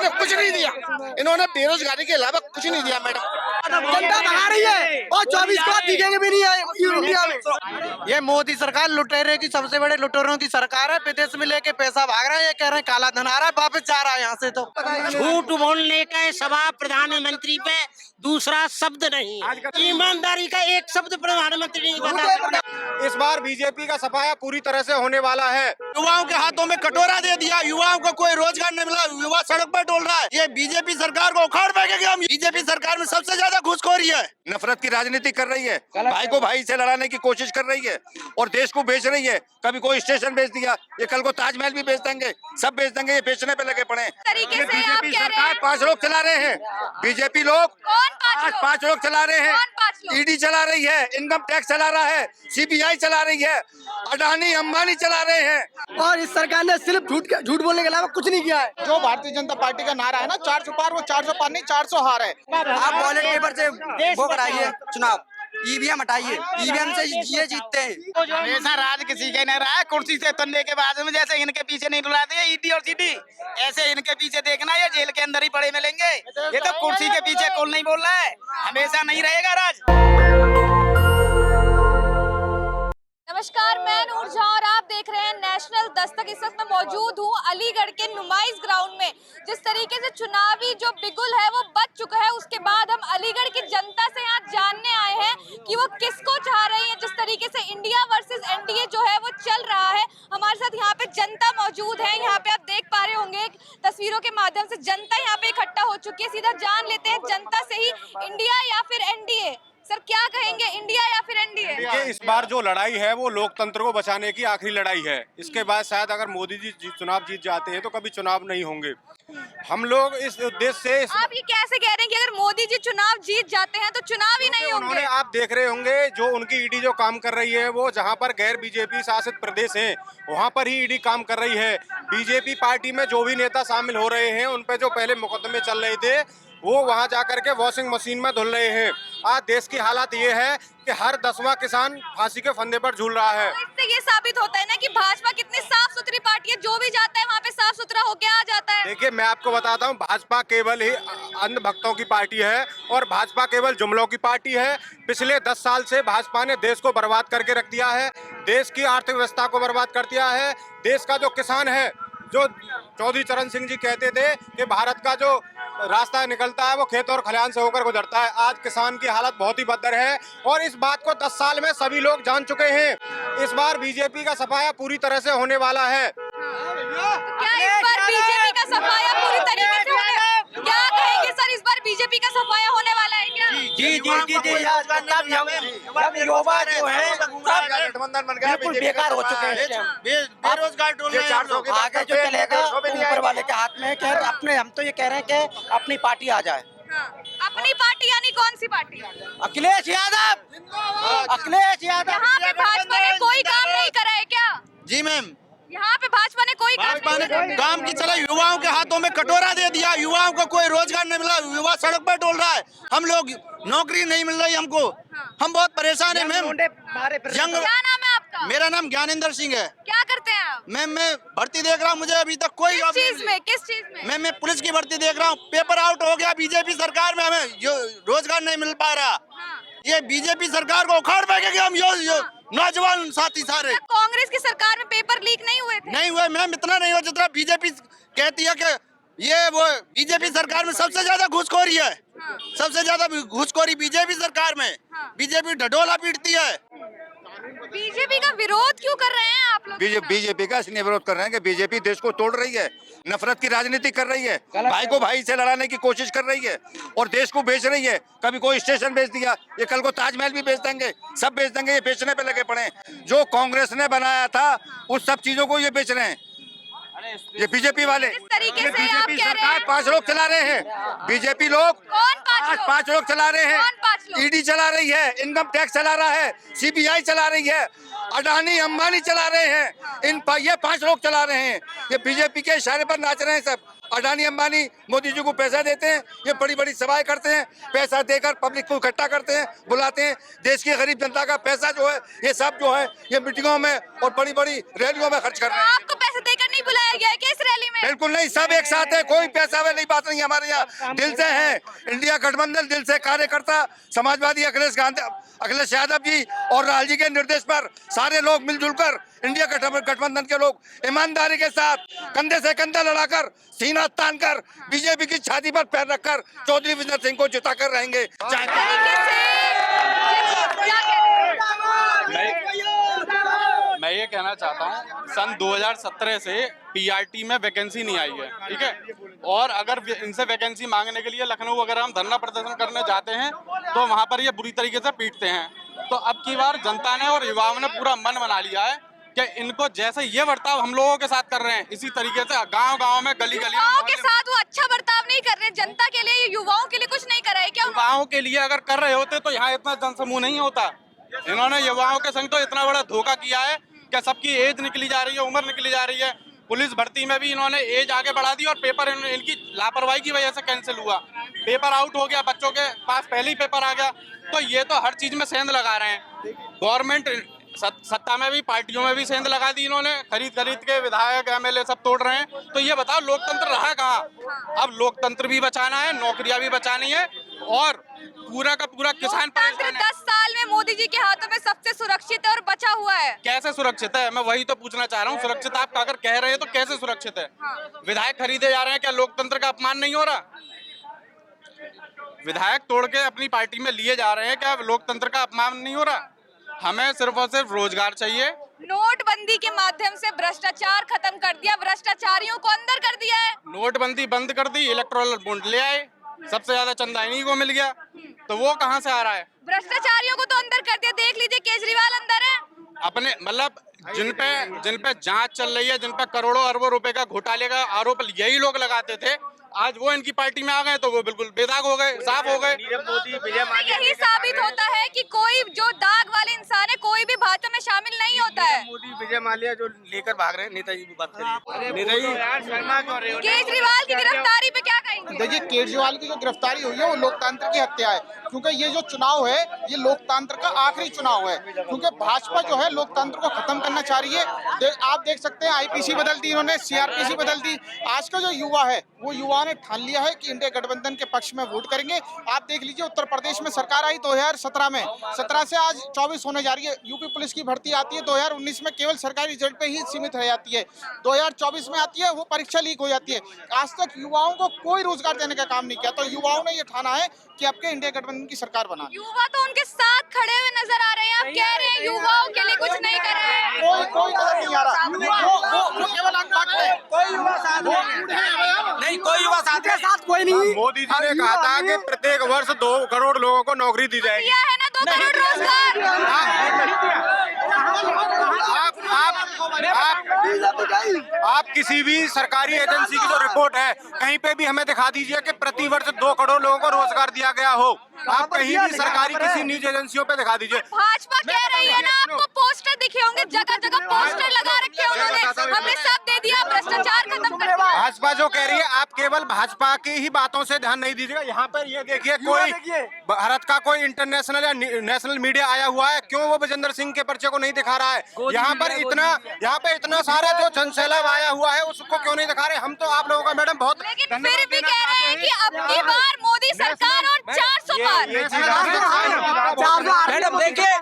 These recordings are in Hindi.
इन्होंने कुछ नहीं दिया, इन्होंने बेरोजगारी के अलावा कुछ नहीं दिया मैडम। जनता भगा रही है और 24 को दिखेंगे भी नहीं है इंडिया में। ये मोदी सरकार लुटेरे की सबसे बड़े लुटेरों की सरकार है। विदेश में लेके पैसा भाग रहा है, ये कह रहे हैं काला धन आ रहा है, वापस जा रहा है यहाँ से। तो झूठ बोलने का सवाल प्रधानमंत्री पे दूसरा शब्द नहीं, ईमानदारी का एक शब्द प्रधानमंत्री नहीं बता। इस बार बीजेपी का सफाया पूरी तरह से होने वाला है। युवाओं के हाथों में कटोरा दे दिया, युवाओं को कोई रोजगार नहीं मिला, युवा सड़क पर डोल रहा है। ये बीजेपी सरकार को उखाड़ फेंकेंगे हम। बीजेपी सरकार में सबसे ज्यादा घुसखोरी है, नफरत की राजनीति कर रही है, भाई को भाई से लड़ाने की कोशिश कर रही है और देश को बेच रही है। कभी कोई स्टेशन बेच दिया, ये कल को ताजमहल भी बेच देंगे, सब बेच देंगे, ये बेचने पे लगे पड़े हैं। बीजेपी सरकार 5 लोग चला रहे हैं, बीजेपी लोग 5 लोग चला रहे हैं। ईडी चला रही है, इनकम टैक्स चला रहा है, सीबीआई चला रही है, अडानी अंबानी चला रहे हैं। और इस सरकार ने सिर्फ झूठ बोलने के अलावा कुछ नहीं किया है। जो भारतीय जनता पार्टी का नारा है ना 400 पार, वो 400 पार नहीं 400 हार है। आप बैलेट पेपर से वो कराइए चुनाव, ईवीएम हटाइए, ईवीएम से ये जीतते हैं। हमेशा राज किसी का नहीं रहा है, कुर्सी से तनने के बाद में जैसे इनके पीछे नहीं रुलाते ईडी और सीडी, ऐसे इनके पीछे देखना, ये जेल के अंदर ही पड़े मिलेंगे। ये तो कुर्सी के पीछे कौन नहीं बोल रहा है, हमेशा नहीं रहेगा राज। नमस्कार, मैं नूर झा और आप देख रहे हैं नेशनल दस्तक। इस वक्त मैं मौजूद हूँ अलीगढ़ के नुमाइश ग्राउंड में। जिस तरीके से चुनावी जो बिगुल है वो बच चुका है, उसके बाद हम अलीगढ़ की जनता से यहाँ जानने आए हैं कि वो किसको चाह रही है। जिस तरीके से इंडिया वर्सेस एनडीए जो है वो चल रहा है, हमारे साथ यहाँ पे जनता मौजूद है। यहाँ पे आप देख पा रहे होंगे तस्वीरों के माध्यम से जनता यहाँ पे इकट्ठा हो चुकी है। सीधा जान लेते हैं जनता से ही, इंडिया या फिर एनडीए। सर क्या कहेंगे, इंडिया या फिर एनडीए? देखिए, इस बार जो लड़ाई है वो लोकतंत्र को बचाने की आखिरी लड़ाई है। इसके बाद शायद अगर मोदी जी चुनाव जीत जाते हैं तो कभी चुनाव नहीं होंगे। हम लोग इस उद्देश्य से आप ये कैसे कह रहे हैं कि अगर मोदी जी चुनाव जीत जाते हैं तो चुनाव ही नहीं होंगे? आप देख रहे होंगे जो उनकी ईडी जो काम कर रही है, वो जहां पर गैर बीजेपी शासित प्रदेश हैं वहां पर ही ईडी काम कर रही है। बीजेपी पार्टी में जो भी नेता शामिल हो रहे हैं उन पे जो पहले मुकदमे चल रहे थे वो वहां जाकर के वॉशिंग मशीन में धुल रहे हैं। आज देश की हालत ये है कि हर 10वां किसान फांसी के फंदे पर झूल रहा है। तो इससे ये साबित होता है ना कि भाजपा कितनी साफ सुथरी पार्टी है, जो भी जाता है वहाँ पे साफ सुथरा होके आ जाता है। देखिए, मैं आपको बताता हूँ, भाजपा केवल ही अंधभक्तों की पार्टी है और भाजपा केवल जुमलों की पार्टी है। पिछले 10 साल से भाजपा ने देश को बर्बाद करके रख दिया है, देश की आर्थिक व्यवस्था को बर्बाद कर दिया है। देश का जो किसान है, जो चौधरी चरण सिंह जी कहते थे कि भारत का जो रास्ता निकलता है वो खेत और खलिहान से होकर गुजरता है, आज किसान की हालत बहुत ही बदतर है और इस बात को 10 साल में सभी लोग जान चुके हैं। इस बार बीजेपी का सफाया पूरी तरह से होने वाला है। क्या इस बार बीजेपी का सफाया पूरी तरीके से क्या कहेंगे सर, इस बार बीजेपी का सफाया होने वाला है क्या? जी युवा जो है गठबंधन बन गया, बिल्कुल बेकार हो चुके हैं। बेरोजगार टोल रहे हैं। आगे जो चलेगा ऊपर वाले के हाथ में है। अपने हम तो ये कह रहे हैं कि अपनी पार्टी आ जाए। हाँ, अपनी पार्टी यानी कौन सी पार्टी? अखिलेश यादव। अखिलेश यादव। यहाँ पे भाजपा ने कोई काम नहीं करा है क्या? जी मैम, यहाँ पे भाजपा ने कोई काम की चला, युवाओं के हाथों में कटोरा दे दिया, युवाओं को कोई रोजगार नहीं मिला, युवा सड़क पर डोल रहा है। हम लोग नौकरी नहीं मिल रही हमको, हम बहुत परेशान है मैम। क्या नाम है आपका? मेरा नाम ज्ञानेंद्र सिंह है। क्या करते हैं आप? मैम मैं भर्ती देख रहा हूँ, मुझे अभी तक कोई किस चीज में? किस चीज में? मैं पुलिस की भर्ती देख रहा हूँ। पेपर आउट हो गया बीजेपी सरकार में, हमें जो रोजगार नहीं मिल पा रहा। हाँ। ये बीजेपी सरकार को उखाड़ फेंकेंगे हम। यो नौजवान साथी सारे। कांग्रेस की सरकार में पेपर लीक नहीं हुए थे? नहीं हुए मैम, इतना नहीं हुआ जितना बीजेपी कहती है कि ये वो बीजेपी सरकार में सबसे ज्यादा घुसखोरी है। हाँ। सबसे ज्यादा घुसखोरी बीजेपी सरकार में। हाँ। बीजेपी ढडोला पीटती है। बीजेपी का विरोध क्यों कर रहे हैं आप लोग? बीजेपी का इसलिए विरोध कर रहे हैं कि बीजेपी देश को तोड़ रही है, नफरत की राजनीति कर रही है, भाई को भाई से लड़ाने की कोशिश कर रही है और देश को बेच रही है। कभी कोई स्टेशन बेच दिया, ये कल को ताजमहल भी बेच देंगे, सब बेच देंगे, ये बेचने पे लगे पड़े हैं। जो कांग्रेस ने बनाया था उस सब चीजों को ये बेच रहे हैं, ये बीजेपी वाले। इस तरीके से आप बीजेपी कह रहे सरकार हैं 5 लोग चला रहे हैं, बीजेपी लोग कौन 5 लोग? 5 लोग चला रहे हैं। कौन 5 लोग? ईडी चला रही है, इनकम टैक्स चला रहा है, सीबीआई चला रही है, अडानी अंबानी चला रहे हैं। ये 5 लोग चला रहे हैं। ये बीजेपी के इशारे पर नाच रहे हैं सब। अडानी अंबानी मोदी जी को पैसा देते हैं, ये बड़ी बड़ी सभाएं करते हैं, पैसा देकर पब्लिक को इकट्ठा करते हैं, बुलाते हैं। देश की गरीब जनता का पैसा जो है ये सब जो है ये मीटिंगों में और बड़ी बड़ी रैलियों में खर्च कर रहे हैं। आपको पैसे देकर नहीं बुलाया गया है क्या इस रैली में? बिल्कुल नहीं, सब एक साथ है, कोई पैसा वाली बात नहीं, हमारे यहाँ दिल से है। इंडिया गठबंधन दिल से कार्यकर्ता समाजवादी अखिलेश यादव जी और राहुल जी के निर्देश पर सारे लोग मिलजुल कर इंडिया गठबंधन के लोग ईमानदारी के साथ कंधे से कंधा लड़ाकर सीना तान कर बीजेपी की छाती पर पैर रखकर चौधरी विजय सिंह को जिता कर रहेंगे। मैं ये कहना चाहता हूँ, सन 2017 से पीआरटी में वैकेंसी नहीं आई है, ठीक है। और अगर इनसे वैकेंसी मांगने के लिए लखनऊ अगर हम धरना प्रदर्शन करने जाते हैं तो वहाँ पर ये बुरी तरीके से पीटते हैं। तो अब की बार जनता ने और युवाओं ने पूरा मन बना लिया है कि इनको जैसे ये बर्ताव हम लोगों के साथ कर रहे हैं, इसी तरीके से गांव-गांव में गली युवाओं के साथ वो अच्छा बर्ताव नहीं कर रहे, जनता के लिए, युवाओं के लिए कुछ नहीं करा है क्या? युवाओं के लिए अगर कर रहे होते तो यहाँ इतना जनसमूह नहीं होता। इन्होंने युवाओं के संग तो इतना बड़ा धोखा किया है कि सबकी एज निकली जा रही है, उम्र निकली जा रही है। पुलिस भर्ती में भी इन्होंने एज आगे बढ़ा दी और पेपर इनकी लापरवाही की वजह से कैंसिल हुआ। पेपर आउट हो गया, बच्चों के पास पहले ही पेपर आ गया। तो ये तो हर चीज में सेंध लगा रहे हैं। गवर्नमेंट सत्ता में भी, पार्टियों में भी सेंध लगा दी इन्होंने, खरीद के विधायक एमएलए सब तोड़ रहे हैं। तो ये बताओ लोकतंत्र रहा कहाँ? अब लोकतंत्र भी बचाना है, नौकरियां भी बचानी है और पूरा का पूरा किसान परेशान है। 10 साल में मोदी जी के हाथों में सबसे सुरक्षित है और बचा हुआ है। कैसे सुरक्षित है? मैं वही तो पूछना चाह रहा हूँ। सुरक्षित आप अगर कह रहे हैं तो कैसे सुरक्षित है? विधायक खरीदे जा रहे हैं, क्या लोकतंत्र का अपमान नहीं हो रहा? विधायक तोड़ के अपनी पार्टी में लिए जा रहे हैं, क्या लोकतंत्र का अपमान नहीं हो रहा? हमें सिर्फ और सिर्फ रोजगार चाहिए। नोटबंदी के माध्यम से भ्रष्टाचार खत्म कर दिया, भ्रष्टाचारियों को अंदर कर दिया है। नोटबंदी बंद कर दी, इलेक्टोरल बॉन्ड ले आए, सबसे ज्यादा चंदा इन्हीं को मिल गया। तो वो कहाँ से आ रहा है? भ्रष्टाचारियों को तो अंदर कर दिया। देख लीजिए केजरीवाल अंदर है। अपने मतलब जिन पे जांच चल रही है, जिन पे करोड़ों अरबों रुपए का घोटाले का आरोप यही लोग लगाते थे, आज वो इनकी पार्टी में आ गए तो वो बिल्कुल बेदाग हो गए, साफ हो गए। यही साबित होता है कि कोई जो दाग वाले इंसान है कोई भी भाजपा में शामिल नहीं होता है। मोदी विजय माल्या जो लेकर भाग रहे हैं, नेताजी की बात करिए। केजरीवाल की गिरफ्तारी पे क्या कहेंगे? देखिए, केजरीवाल की जो गिरफ्तारी हुई है वो लोकतंत्र की हत्या है, क्योंकि ये जो चुनाव है ये लोकतंत्र का आखिरी चुनाव है, क्योंकि भाजपा जो है लोकतंत्र को खत्म करना चाह रही है। आप देख सकते हैं आईपीसी बदल दी इन्होंने, सीआरपीसी बदल दी। आज का जो युवा है वो युवा ने ठान लिया है कि इंडिया गठबंधन के पक्ष में वोट करेंगे। आप देख लीजिए उत्तर प्रदेश में सरकार आई 2017 में, 17 से आज 24 होने जा रही है। यूपी पुलिस की भर्ती आती है 2019 में, केवल सरकारी रिजल्ट पे ही सीमित रह जाती है। 2024 में आती है, वो परीक्षा लीक हो जाती है। आज तक युवाओं को कोई रोजगार देने का काम नहीं किया। तो युवाओं ने ये ठाना है कि आपके इंडिया गठबंधन की सरकार बना। युवा तो उनके साथ खड़े हुए नजर आ रहे हैं। आप कह रहे हैं युवाओं के लिए कुछ नहीं कर रहे हैं। कोई नजर नहीं आ रहा। वो केवल अनपढ़ है। कोई युवा साथ नहीं, कोई युवा साथ कोई नहीं। मोदी जी ने कहा था कि प्रत्येक वर्ष 2 करोड़ लोगों को नौकरी दी जाएगी। दिया है ना 2 करोड़ रोजगार। आप किसी भी सरकारी एजेंसी की जो रिपोर्ट है कहीं पे भी हमें दिखा दीजिए कि प्रति वर्ष 2 करोड़ लोगों को रोजगार दिया गया हो। आप कहीं भी सरकारी किसी न्यूज एजेंसियों पे दिखा दीजिए। भाजपा कह रही है ना, आपको पोस्टर दिखे होंगे, जगह जगह पोस्टर लगा रखे हैं उन्होंने, हमने सब दे दिया, भ्रष्टाचार खत्म कर दिया। भाजपा जो कह रही है, आप केवल भाजपा की ही बातों से ध्यान नहीं दीजिएगा। यहाँ पर ये देखिए, कोई भारत का कोई इंटरनेशनल या नेशनल मीडिया आया हुआ है, क्यों वो विजेंद्र सिंह के पर्चे को नहीं दिखा रहा है? यहाँ पे इतना सारा जो जनसैलाब आया हुआ है उसको क्यों नहीं दिखा रहे? हम तो आप लोगों का मैडम बहुत लेकिन फिर भी कह रहे हैं कि अब की बार मोदी सरकार और 400 पार। मैडम देखिए,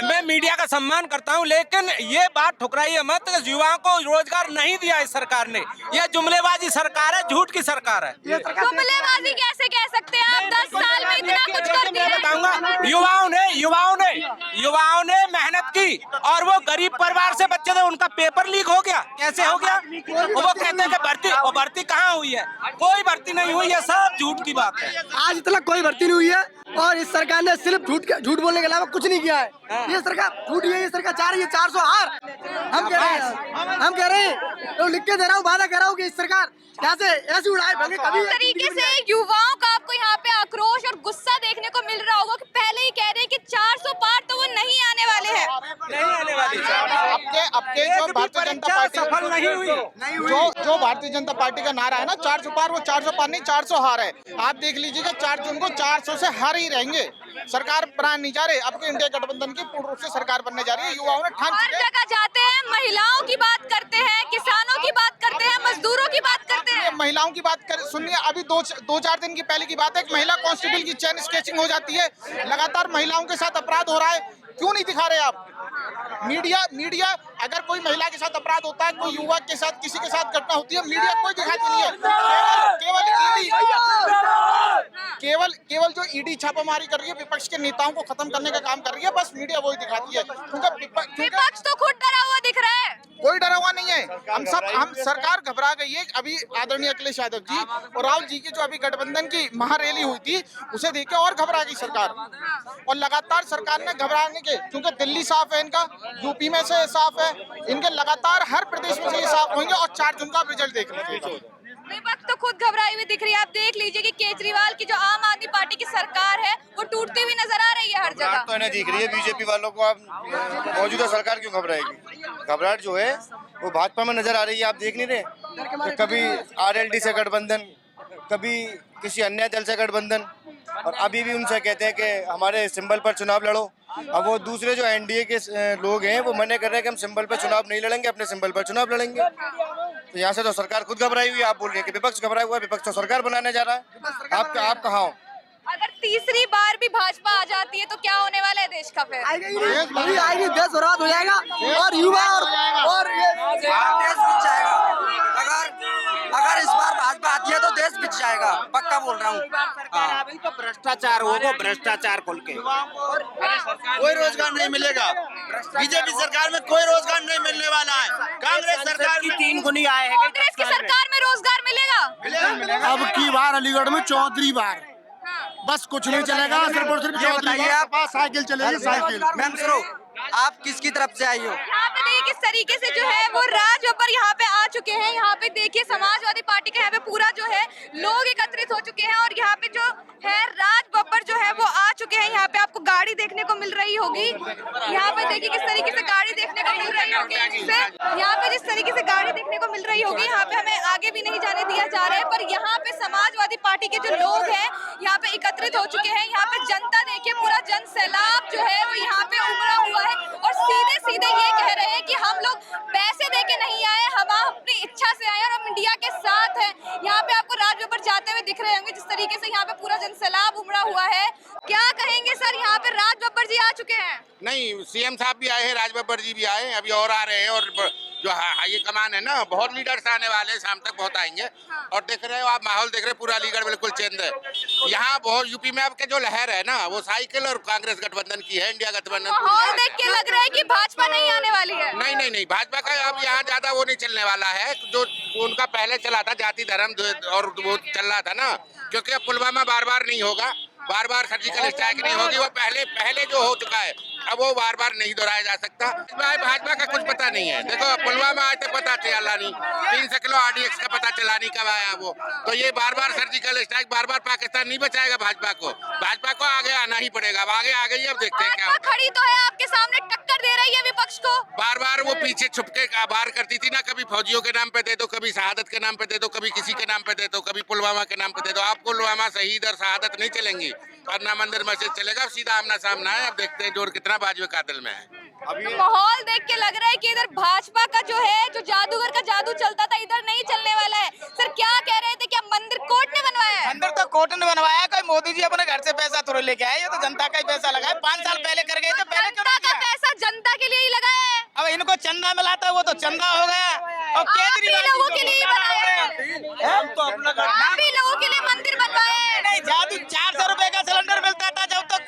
मैं मीडिया का सम्मान करता हूं, लेकिन ये बात ठुकराइए मत कि युवाओं को रोजगार नहीं दिया इस सरकार ने। ये जुमलेबाजी सरकार है, झूठ की सरकार है। जुमलेबाजी कैसे कह सकते हैं आप? 10 साल में इतना कुछ कर दिया। बताऊंगा, युवाओं ने मेहनत की और वो गरीब परिवार से बच्चे थे, उनका पेपर लीक हो गया। कैसे हो गया? वो कहते हैं कि भर्ती कहाँ हुई है? कोई भर्ती नहीं हुई है, सब झूठ की बात है। आज तक कोई भर्ती नहीं हुई है और इस सरकार ने सिर्फ झूठ बोलने के अलावा कुछ नहीं किया है। ये सरकार झूठी है, ये सरकार चाह रही है 400 हार। हम कह रहे हैं तो लिख के दे रहा हूँ, वादा कर रहा हूँ कि इस सरकार ऐसे उड़ाए भले कभी। इस तरीके से युवाओं का आपको यहाँ पे आक्रोश और गुस्सा देखने को मिल रहा होगा कि पहले ही कह रहे हैं कि 400 पार तो वो नहीं आने वाले हैं। आपके जो भारतीय जनता पार्टी सफल नहीं हुई। जो भारतीय जनता पार्टी का नारा है ना 400 पार, वो 400 पार नहीं 400 हार है। आप देख लीजिएगा 4 जून को 400 से हार ही रहेंगे। सरकार बना नहीं जा रहे, आपके इंडिया गठबंधन की पूर्ण रूप से सरकार बनने जा रही है। युवाओं ने ठान हर चुके हैं। जगह जाते हैं, महिलाओं की बात करते हैं, किसानों की बात करते हैं, मजदूरों की बात करते हैं। महिलाओं की बात कर सुनिए, अभी दो चार दिन की पहले की बात है, एक महिला कांस्टेबल की चेन स्केचिंग हो जाती है। लगातार महिलाओं के साथ अपराध हो रहा है, क्यों नहीं दिखा रहे आप? मीडिया अगर कोई महिला के साथ अपराध होता है, कोई युवक के साथ, किसी के साथ घटना होती है, मीडिया कोई दिखाती नहीं है। केवल जो ईडी छापामारी कर रही है, विपक्ष के नेताओं को खत्म करने का काम कर रही है, बस मीडिया वही दिखाती है। क्योंकि विपक्ष तो खुद डरा हुआ दिख रहा है। कोई डरा हुआ नहीं है। हम सरकार घबरा गई है। अभी आदरणीय अखिलेश यादव जी और राहुल जी की जो अभी गठबंधन की महारैली हुई थी, उसे देख के और घबरा गई सरकार। और लगातार सरकार ने घबराने के, क्योंकि दिल्ली साफ है इनका, यूपी में से साफ है, इनके लगातार हर प्रदेश में से ये साफ होंगे और 4 जून का रिजल्ट देख लीजिएगा। विपक्ष तो खुद घबराई हुई दिख रही है। आप देख लीजिए कि केजरीवाल की जो आम आदमी पार्टी की सरकार है, वो टूटती हुई नजर आ रही है हर जगह। तो नहीं दिख रही है बीजेपी वालों को। आप मौजूदा सरकार क्यों घबराएगी? घबराहट जो है वो भाजपा में नजर आ रही है। आप देख नहीं रहे कि कभी आरएलडी से गठबंधन, कभी किसी अन्य दल से गठबंधन, और अभी भी उनसे कहते हैं कि हमारे सिंबल पर चुनाव लड़ो। अब वो दूसरे जो एनडीए के लोग हैं वो मना कर रहे हैं कि हम सिंबल पर चुनाव नहीं लड़ेंगे, अपने सिंबल पर चुनाव लड़ेंगे। तो यहाँ से तो सरकार खुद घबराई हुई है। आप बोल रहे हैं कि विपक्ष घबराया हुआ है, विपक्ष तो सरकार बनाने जा रहा है। आप कहाँ हो? अगर तीसरी बार भी भाजपा आ जाती है तो क्या होने वाला है देश का? फिर आएगी, देश बर्बाद हो जाएगा और युवा और देश बिक जाएगा। अगर इस बार भाजपा आती है तो देश बिक जाएगा, पक्का बोल रहा हूँ। तो भ्रष्टाचार होगा, भ्रष्टाचार खोल के कोई रोजगार नहीं मिलेगा। बीजेपी सरकार में कोई रोजगार नहीं मिलने वाला है। कांग्रेस सरकार की 3 गुनी आए हैं। कांग्रेस की सरकार में रोजगार मिलेगा। अब की बार अलीगढ़ में 34 बार, बस कुछ नहीं चलेगा। सिर्फ और सिर्फ बताइए आप, साइकिल चलेगी, साइकिल। मैम सुनो, आप किसकी तरफ से आई हो? यहाँ पे देखिए किस तरीके से जो है वो राज बब्बर यहाँ पे आ चुके हैं। यहाँ पे देखिए समाजवादी पार्टी का यहाँ पे पूरा जो है लोग एकत्रित हो चुके हैं और यहाँ पे जो है राज बब्बर जो है वो आ चुके हैं। यहाँ पे आपको गाड़ी देखने को मिल रही होगी। यहाँ पे देखिए किस तरीके से गाड़ी देखने को मिल रही होगी। यहाँ पे जिस तरीके से गाड़ी देखने को मिल रही होगी, यहाँ पे हमें आगे भी नहीं जाने दिया जा रहा है। पर यहाँ पे समाजवादी पार्टी के जो लोग हैं यहाँ पे एकत्रित हो चुके हैं। यहाँ पे जनता देखिए, पूरा जन सैलाब जो है वो यहाँ पे उमड़ा हुआ है और सीधे सीधे ये कह रहे हैं कि हम लोग पैसे देके नहीं आए, हम अपनी इच्छा से आए और हम इंडिया के साथ हैं। यहाँ पे आपको राज बब्बर जाते हुए दिख रहे होंगे जिस तरीके से यहाँ पे पूरा जनसैलाब उमड़ा हुआ है। क्या कहेंगे सर, यहाँ पे राज बब्बर जी आ चुके हैं? नहीं, सीएम साहब भी आए हैं, राज बब्बर जी भी आए हैं, अभी और आ रहे हैं। और जो हाई कमान है ना, बहुत लीडर्स आने वाले हैं, शाम तक बहुत आएंगे। और देख रहे हो आप, माहौल देख रहे हो, पूरा अलीगढ़ बिल्कुल चेंज है। यहाँ बहुत यूपी में आपके जो लहर है ना, वो साइकिल और कांग्रेस गठबंधन की है, इंडिया गठबंधन। माहौल देख के लग रहा है कि भाजपा नहीं आने वाली है। नहीं, भाजपा का अब यहाँ ज्यादा वो नहीं चलने वाला है जो उनका पहले चला था, जाति धर्म और वो चल रहा था ना। क्योंकि अब पुलवामा बार बार नहीं होगा, बार बार सर्जिकल स्ट्राइक नहीं होगी। वो पहले जो हो चुका है, अब वो बार बार नहीं दोहराया जा सकता। भाजपा का कुछ पता नहीं है। देखो पुलवामा आज तक पता चला नहीं, 300 किलो RDX का पता चला नहीं कब आया वो। तो ये बार बार सर्जिकल स्ट्राइक, बार बार पाकिस्तान नहीं बचाएगा भाजपा को। भाजपा को आगे आना ही पड़ेगा। अब आगे आ गई, अब देखते हैं क्या होता है। खड़ी तो है आपके सामने, टक्कर दे रही है विपक्ष को। बार बार वो पीछे छुपके बार करती थी ना, कभी फौजियों के नाम पे दे दो, कभी शहादत के नाम पे दे दो, कभी किसी के नाम पे दे दो, कभी पुलवामा के नाम पे दे दो। आप पुलवामा शहीद और शहादत नहीं चलेंगी, करना मंदिर मस्जिद चलेगा। सीधा आमना सामना है। अब देखते हैं जोर कितना बाजू कातिल में है। तो माहौल देख के लग रहा है कि इधर भाजपा का जो है, जो जादूगर का जादू चलता था, इधर नहीं चलने वाला है। सर क्या कह रहे थे, क्या मंदिर कोर्ट ने बनवाया है? मंदिर तो कोर्ट ने बनवाया, कोई मोदी जी अपने घर से पैसा थोड़े लेके आए। ये तो जनता का ही पैसा लगा है। 5 साल पहले कर गए थे, पहले क्यों जनता नहीं का किया? पैसा जनता के लिए ही लगाया है। अब इनको चंदा मिला था, वो तो चंदा हो गया। और आप भी लोगों के लिए ही बनाया है। आप भी लोगों के लिए मंदिर बनवाए हैं। नहीं, जादू 400 रुपए का सिलेंडर मिलता था जब तक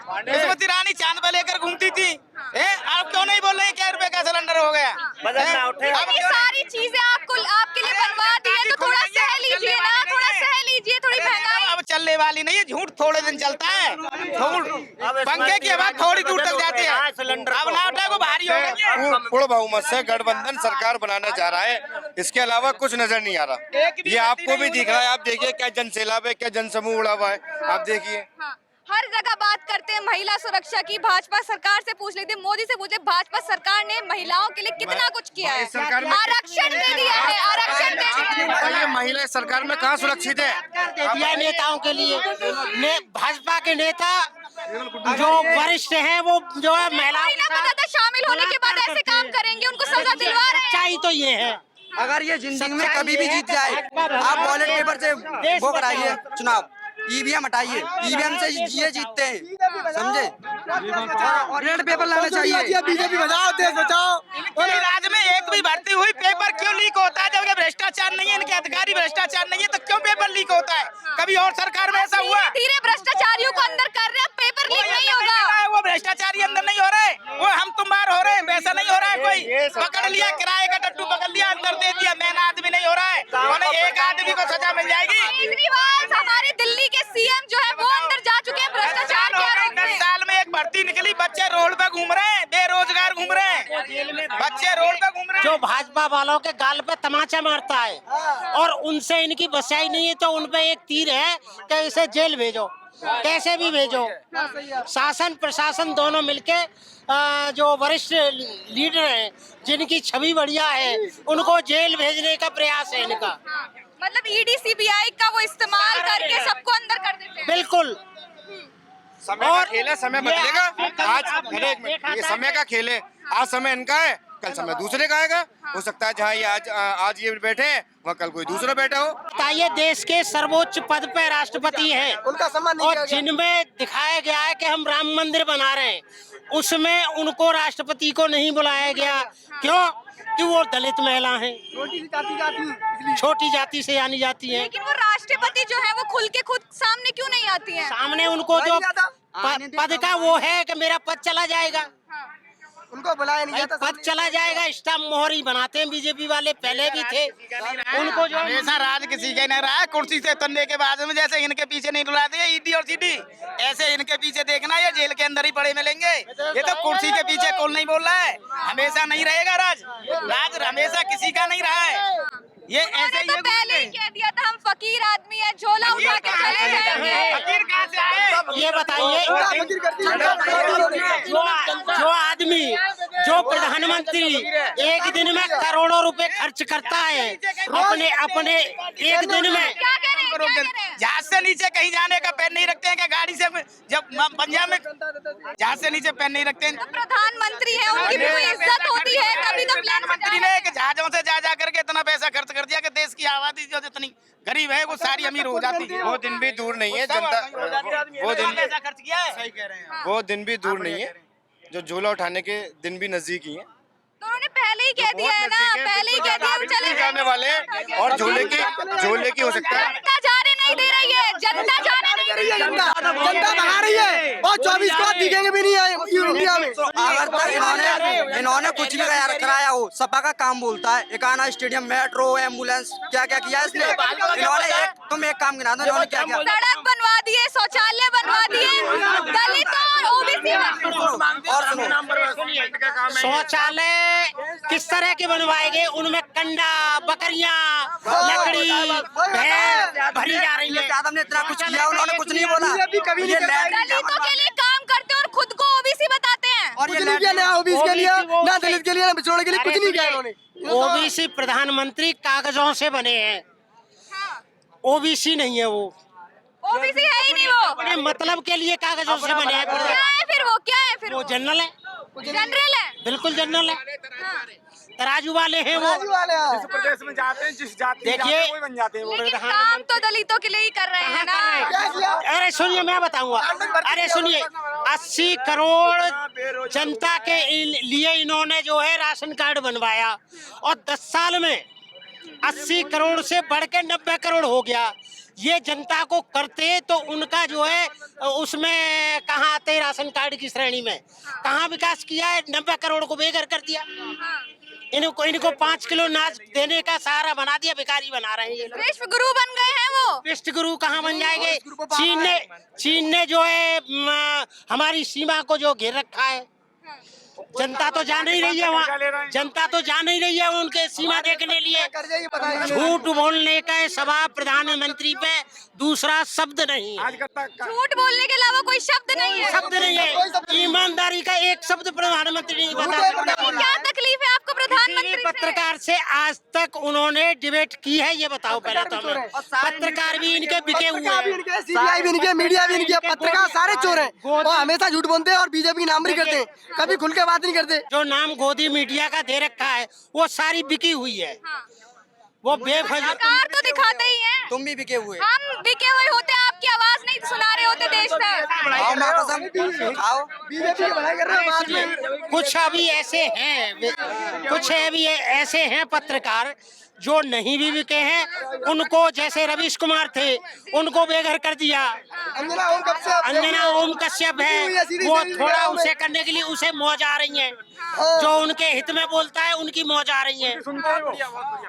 स्मृति ईरानी चांद पे लेकर घूमती थी। आप क्यों नहीं बोल रहे हैं क्या रुपए का सिलेंडर हो गया? ये सारी चीजें आपके लिए बनवा दी है, तो थोड़ा सह लीजिए ना, थोड़ा सह लीजिए, थोड़ी महंगाई। अब चलने वाली नहीं है, झूठ थोड़े दिन चलता है। पंखे की आवाज थोड़ी दूर तक जाती है। अब ना उठा को भारी हो गई। पूर्ण बहुमत से गठबंधन सरकार बनाना चाह रहा है। इसके अलावा कुछ नजर नहीं आ रहा। ये आपको भी दिख रहा है। आप देखिए क्या जन सैलाब है, क्या जन समूह उड़ा हुआ है। आप देखिए हर जगह बात करते हैं महिला सुरक्षा की। भाजपा सरकार से पूछ लीजिए, मोदी से पूछे, भाजपा सरकार ने महिलाओं के लिए कितना कुछ किया है। आरक्षण दे दिया है, आरक्षण दे दिया है। ये महिला सरकार में कहाँ सुरक्षित है? दे दिया नेताओं के लिए। भाजपा के नेता जो वरिष्ठ हैं वो जो है महिलाओं के पता था शामिल होने के बाद ऐसे काम करेंगे, उनको सजा दिलवा रहे हैं। सच्चाई तो ये है। अगर ये जिंदगी में कभी भी जीत जाए, आप बैलेट पेपर से वो कराइए चुनाव, ईवीएम हटाइए, ईवीएम से ये जीतते हैं, समझे? और रेड पेपर लाना चाहिए। बीजेपी बचाओ, देश बचाओ। इनके राज्य में एक भी भर्ती हुई पेपर क्यों लीक होता है? जब ये भ्रष्टाचार नहीं है, इनके अधिकारी भ्रष्टाचार नहीं है, तो क्यों पेपर लीक होता है? कभी और सरकार में ऐसा हुआ? धीरे भ्रष्टाचारियों को अंदर कर रहे हैं, पेपर लीक नहीं होगा। वो भ्रष्टाचारी अंदर नहीं हो रहे, वो हम तुम बार हो रहे हैं, वैसा नहीं हो रहा है। कोई पकड़ लिया, किराए का टट्टू पकड़ लिया, अंदर दे दिया, मेन आदमी नहीं हो रहा है। उन्हें एक आदमी को सजा मिल जाएगी। केजरीवाल हमारे दिल्ली के सीएम जो है वो अंदर जा चुके हैं भ्रष्टाचार के आरोप 10 में। साल में एक भर्ती निकली, बच्चे रोड पे घूम रहे हैं, बेरोजगार घूम रहे हैं, बच्चे रोड पे घूम रहे हैं। जो भाजपा वालों के गाल पे तमाचा मारता है और उनसे इनकी बचाई नहीं है, तो उनपे एक तीर है कि इसे जेल भेजो, कैसे भी भेजो। शासन प्रशासन दोनों मिलके जो वरिष्ठ लीडर हैं, जिनकी छवि बढ़िया है, उनको जेल भेजने का प्रयास है इनका। मतलब ईडी सीबीआई का वो इस्तेमाल करके सबको अंदर कर देते हैं। बिल्कुल। समय का खेल है, समय बदलेगा। आज ये समय का खेल है, आज समय इनका है, कल समय दूसरे का आएगा। हो सकता है जहाँ ये आज ये बैठे हैं, वहाँ कल कोई दूसरा बैठा हो। बताइए, देश के सर्वोच्च पद पे राष्ट्रपति हैं, उनका सम्मान नहीं और जिनमें दिखाया गया है कि हम राम मंदिर बना रहे हैं, उसमें उनको राष्ट्रपति को नहीं बुलाया गया। क्यों? कि वो दलित महिला हैं, छोटी जाति से जानी जाती हैं। लेकिन वो राष्ट्रपति जो है वो खुल के खुद सामने क्यों नहीं आती हैं? सामने उनको जो पद का वो है कि मेरा पद चला जाएगा, उनको बुलाया नहीं जाता। पद चला जाएगा, स्टाम्प मोहर ही बनाते हैं बीजेपी वाले, पहले भी थे। उनको जो हमेशा राज किसी का नहीं रहा है, कुर्सी से उतरने के बाद में जैसे इनके पीछे नहीं रुलाते ईडी और सीडी, ऐसे इनके पीछे देखना, ये जेल के अंदर ही पड़े मिलेंगे। ये तो कुर्सी के पीछे कौन नहीं बोल रहा है, हमेशा नहीं रहेगा राज, राज हमेशा किसी का नहीं रहा है। ये ऐसे तो पहले ही कह दिया था हम फकीर आदमी है, झोला उठा के चले जाएंगे। फकीर कहाँ से आए? ये बताइए, जो आदमी, जो प्रधानमंत्री एक दिन में करोड़ों रुपए खर्च करता है अपने एक दिन में, क्या कह रहे हैं, क्या कह रहे हैं? जहाज से नीचे कहीं जाने का पैर नहीं रखते हैं क्या? गाड़ी से जब पंजाब में जहाज से नीचे पैर नहीं रखते हैं। तो प्रधानमंत्री है, उनकी भी कोई इज्जत होती है, तभी तो प्लेन में प्रधानमंत्री ने कि जहाजों से जा करके इतना पैसा खर्च कर दिया कि देश की आबादी जो जितनी गरीब है वो सारी अमीर हो जाती है। वो दिन भी दूर नहीं है, जनता वो दिन पैसा खर्च किया है। सही कह रहे हैं। वो दिन भी दूर नहीं है, जो झोला उठाने के दिन भी नजदीक ही है। तो उन्होंने पहले ही कह दिया है ना, पहले ही कह दिया वो चले जाने वाले हैं, और झोले की हो सकता है। जनता जाने नहीं दे रही है, जनता जाने नहीं दे रही है। जनता भगा रही है और 24 को दिखेंगे भी नहीं इंडिया में। अगर तक इन्होंने कुछ भी कराया हो, सपा का काम बोलता है, एकाना स्टेडियम, मेट्रो, एम्बुलेंस, क्या क्या किया इसने? इन्होंने तुम एक काम गिना दो, इन्होंने क्या किया? सड़क बनवा दिए, शौचालय बनवा दिए, दलितों और ओबीसी और सुनो, शौचालय किस तरह के बनवाएंगे? उनमें कंडा, बकरियां, लकड़ी, भैंस भरी जा रही है। यादव ने इतना कुछ किया, उन्होंने कुछ नहीं बोला। ये दलितों के लिए काम करते हैं और खुद को ओबीसी बताते हैं। और कुछ नहीं किया, ना ओबीसी के लिए, ना दलित के लिए, ना पिछड़ों के लिए, कुछ नहीं किया इन्होंने। ओबीसी प्रधानमंत्री कागजों से बने हैं, ओबीसी नहीं है वो, ओबीसी है ही नहीं वो। अपने मतलब के लिए कागजों से बने हैं। क्या है फिर वो, क्या है फिर वो जनरल है, जनरल है। बिल्कुल जनरल है, तराजू वाले हैं वो। प्रदेश में जाते हैं, जिस जाति देखिए, बन जाते हैं वो। लेकिन काम तो दलितों के लिए ही कर रहे हैं ना। अरे सुनिए, मैं बताऊंगा। अरे सुनिए, 80 करोड़ जनता के लिए इन्होंने जो है राशन कार्ड बनवाया, और 10 साल में 80 करोड़ से बढ़ के 90 करोड़ हो गया। ये जनता को करते तो उनका जो है उसमें कहाँ आते राशन कार्ड की श्रेणी में? कहाँ विकास किया है? 90 करोड़ को बेघर कर दिया। इनको 5 किलो अनाज देने का सहारा बना दिया, भिखारी बना रहे हैं ये लोग। विश्व गुरु बन गए हैं वो। विश्व गुरु कहाँ बन जाएंगे? चीन ने जो है हमारी सीमा को जो घेर रखा है, जनता तो जा नहीं रही है वहाँ, जनता तो जा नहीं रही है उनके सीमा देखने लिए। झूठ बोलने का सवाल प्रधानमंत्री पे दूसरा शब्द नहीं है। झूठ बोलने के अलावा कोई शब्द नहीं है। शब्द नहीं है, ईमानदारी का एक शब्द प्रधानमंत्री नहीं बता। क्या तकलीफ है आपको प्रधानमंत्री से? पत्रकार से आज तक उन्होंने डिबेट की है, ये बताओ पहले तो हमें। पत्रकार भी इनके बिके हुए हैं, सीबीआई भी इनके, मीडिया भी इनके, पत्रकार सारे चोर हैं और हमेशा झूठ बोलते हैं और बीजेपी नाम भी करते हैं, कभी खुल के बात नहीं करते। जो नाम गोदी मीडिया का दे रखा है वो सारी बिकी हुई है। वो बेफजल सरकार तो दिखाते ही है। तुम भी बिके हुए। हम बिके हुए होते, आपकी आवाज नहीं सुना रहे होते देश तक। बीजेपी की भलाई कर रहे हैं बाद में। कुछ अभी ऐसे हैं पत्रकार जो नहीं भी बिके हैं, उनको जैसे रवीश कुमार थे उनको बेघर कर दिया। अंजना ओम कश्यप है, वो थोड़ा उसे करने के लिए उसे मौज आ रही है, जो उनके हित में बोलता है उनकी मौज आ रही है।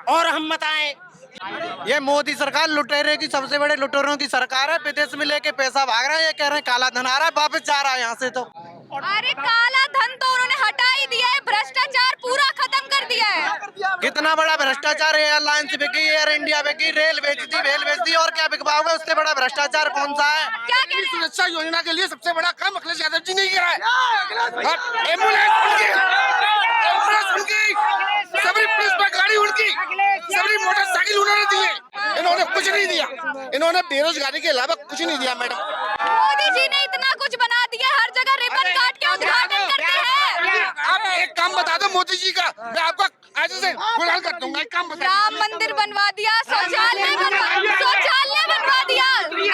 और हम बताएं, ये मोदी सरकार लुटेरे की सबसे बड़े लुटेरों की सरकार है। विदेश में लेके पैसा भाग रहा है, ये कह रहे हैं काला धन आ रहा है, वापस जा रहा है यहाँ से। तो अरे काला धन तो उन्होंने हटा ही दिया है, भ्रष्टाचार पूरा खत्म कर दिया है। कितना बड़ा भ्रष्टाचार, एयरलाइंस बिकी, एयर इंडिया बिकी, रेल बेच दी, वेल बेच दी, और क्या बिकवाओगे? उससे बड़ा भ्रष्टाचार कौन सा है? क्या कह रहे हैं? सुरक्षा योजना के लिए सबसे बड़ा काम अखिलेश यादव जी ने किया है। एम्बुलेंस उनकी, सभी पुलिस पर गाड़ी उनकी, सभी मोटरसाइकिल उन्होंने दिए, इन्होंने कुछ नहीं दिया। इन्होंने बेरोजगारी के अलावा कुछ नहीं दिया। मैडम मोदी जी ने इतना कुछ बना दिया, हर जगह रिबन काट के उद्घाटन करते हैं। आप एक काम बता दो मोदी जी का, मैं आपका आज से गुलाल कर दूंगा। एक काम बता। राम मंदिर बनवा दिया, शौचालय बनवा दिया,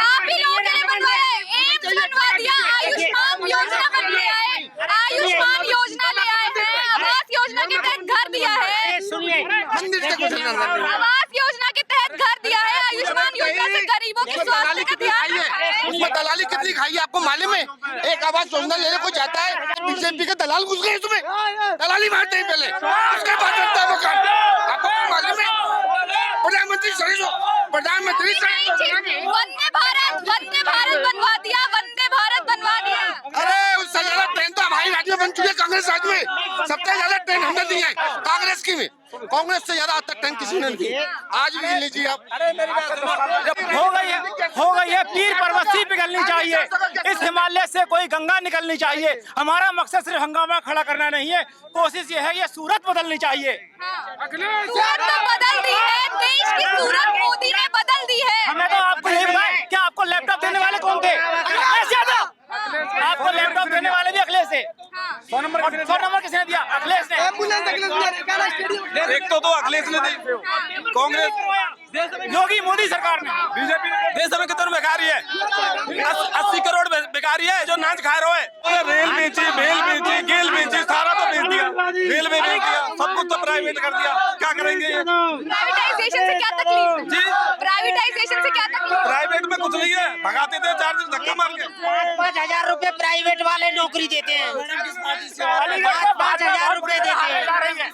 आप ही लोगों ने बनवाया है। एम्स बनवा दिया, आयुष्मान योजना बन के आए, आयुष्मान योजना ले आए हैं, आवास योजना के तहत घर दिया है। सुनिए, मंदिर से कुछ नहीं करना। आवास योजना के तहत घर दिया है, आयुष्मान योजना से गरीबों के स्वास्थ्य का ध्यान रखा है। उसमें दलाली कितनी खाई है आपको मालूम है? एक आवास योजना लेने को जाता है, बीजेपी के दलाल घुस गए तुम्हें, दलाली मारते हैं पहले, उसके बाद बनता है मकान। आपको मालूम है? प्रधानमंत्री वंदे भारत बनवा दिया, वंदे भारत बनवा दिया। अरे उससे ज्यादा ट्रेन तो हमारी राज्य में बन चुकी है, कांग्रेस राज्य में सबसे ज्यादा ट्रेन हमने दी है कांग्रेस की में। कांग्रेस से ज्यादा आज तक ट्रेन किसी ने नहीं दी। आज भी लीजिए आप। हो गई है पीर पर्वती पिघलनी चाहिए, इस हिमालय से कोई गंगा निकलनी चाहिए। हमारा मकसद सिर्फ हंगामा खड़ा करना नहीं है, कोशिश ये है ये सूरत बदलनी चाहिए। सूरत तो बदल दी है, देश की सूरत मोदी ने बदल दी है। हमें तो आपको ये बताएं, क्या आपको लैपटॉप देने वाले कौन थे? अखिलेश यादव। आपको लैपटॉप देने वाले भी अखिलेश थे। 100 नंबर किसने दिया? अखिलेश ने। एक तो अखिलेश ने दी, कांग्रेस, योगी मोदी सरकार ने, बीजेपी ने। देश में कितना बेकारी है? 80 करोड़ बेकारी है जो नाच खा रहे हैं। रेल बेची, बेल बेची, गेल बेची, सारा तो बेच दिया, रेलवे बेच दिया, सब कुछ तो प्राइवेट कर दिया। क्या करेंगे ये? प्राइवेटाइजेशन से क्या तकलीफ? जी, प्राइवेटाइजेशन से क्या तकलीफ? प्राइवेट में कुछ नहीं है, भगाते थे 4 दिन धक्का मार के। 5,000 रुपए प्राइवेट वाले नौकरी देते हैं, 5,000 रुपए देते हैं,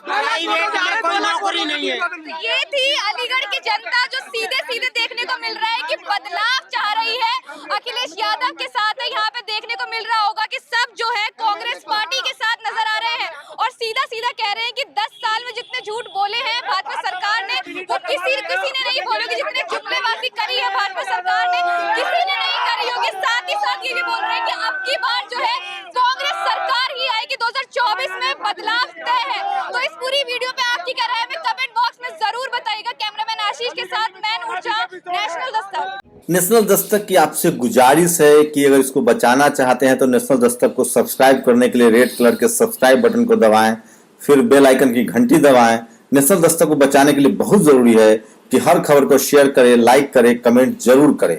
प्राइवेट में कोई नौकरी नहीं है। ये थी अलीगढ़ की जनता जो सीधे सीधे देखने को मिल रहा है कि बदलाव चाह रही है। अखिलेश यादव के साथ यहाँ पे देखने को मिल रहा होगा कि सब जो है कांग्रेस पार्टी के साथ नजर आ रहे हैं और सीधा सीधा कह रहे हैं कि 10 साल में जितने झूठ बोले हैं भाजपा सरकार ने, वो किसी ने नहीं बोलोगे। जितने जुमलेबाजी करी है भाजपा सरकार ने, किसी ने नहीं करी होगी। साथ ही साथ ये भी बोल रहे हैं कि अब की बार जो है कांग्रेस सरकार ही आएगी, 2024 में बदलाव तय है। तो इस पूरी वीडियो पे आपकी क्या राय है, कमेंट बॉक्स में जरूर बताइएगा। कैमरामैन आशीष के साथ मैं नूर जहां, नेशनल दस्तक। नेशनल दस्तक की आपसे गुजारिश है कि अगर इसको बचाना चाहते हैं तो नेशनल दस्तक को सब्सक्राइब करने के लिए रेड कलर के सब्सक्राइब बटन को दबाएं, फिर बेल आइकन की घंटी दबाएं। नेशनल दस्तक को बचाने के लिए बहुत जरूरी है कि हर खबर को शेयर करें, लाइक करें, कमेंट जरूर करें।